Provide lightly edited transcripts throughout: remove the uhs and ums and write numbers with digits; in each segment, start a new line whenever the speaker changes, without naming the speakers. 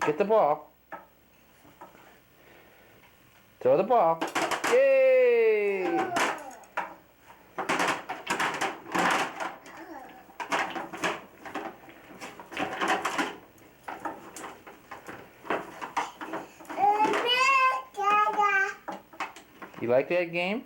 Get the ball. Throw the ball. Yay! You like that game?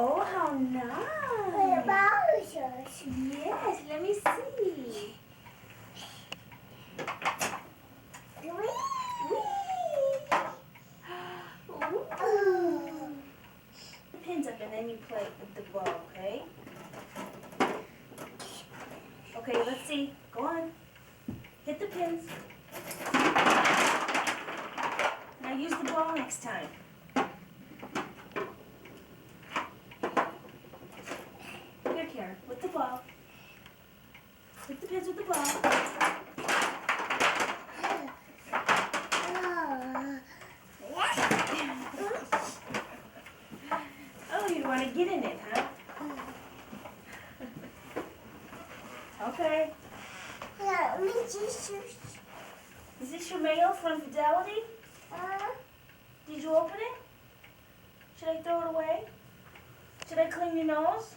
Oh, how nice. Yes, let me see. Ooh. The pins up and then you play with the ball, okay? Okay, let's see. Go on. Hit the pins. Now use the ball next time. Here, Karin, with the ball. Hit the pins with the ball. Oh, you want to get in it, huh? Okay. Is this your mail from Fidelity? Did you open it? Should I throw it away? Should I clean your nose?